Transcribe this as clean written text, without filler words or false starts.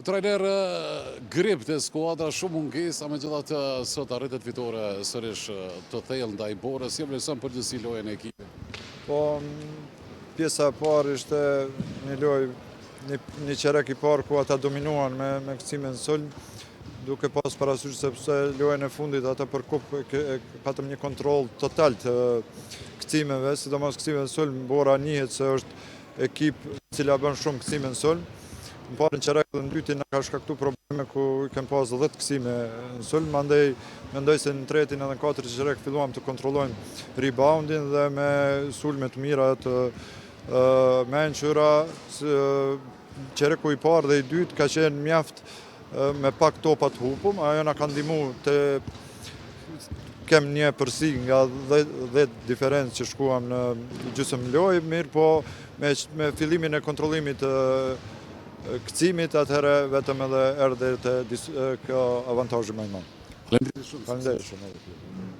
Trajner, grip të skuadra shumë mungesë, megjithatë sot arritet fitore sërish të thellë ndaj Borës. Si vlerëson përgjithësi lojën e ekipit? Po, pjesa e parë ishte një lojë, një qerek i parë ku ata dominuan me kthime në sulm, duke pas parasysh sepse lojën e fundit ata për kupë patëm një kontroll total të kthimeve, sidomos kthime në sulm. Bora njihet se është ekip e cila bën shumë kthime në sulm. Në parën qerek dhe në dytin na ka shkaktuar probleme ku kem pas 10 kthime në sulm, mandej mendoj se në tretin edhe në katërt qerek filluam të kontrollojmë reboundin dhe me sulme të mira të mençura. Qereku i parë dhe i dytë ka qenë mjaft me pak topa të hupum, ajo na ka ndihmuar të kem një përsi nga 10 diferencë që shkuam në gjysmë lojë, mirë po me fillimin e kontrollimit të kthimit atëherë vetëm edhe erdhi te kjo avantazhi më i madh. Faleminderit shumë. Faleminderit shumë.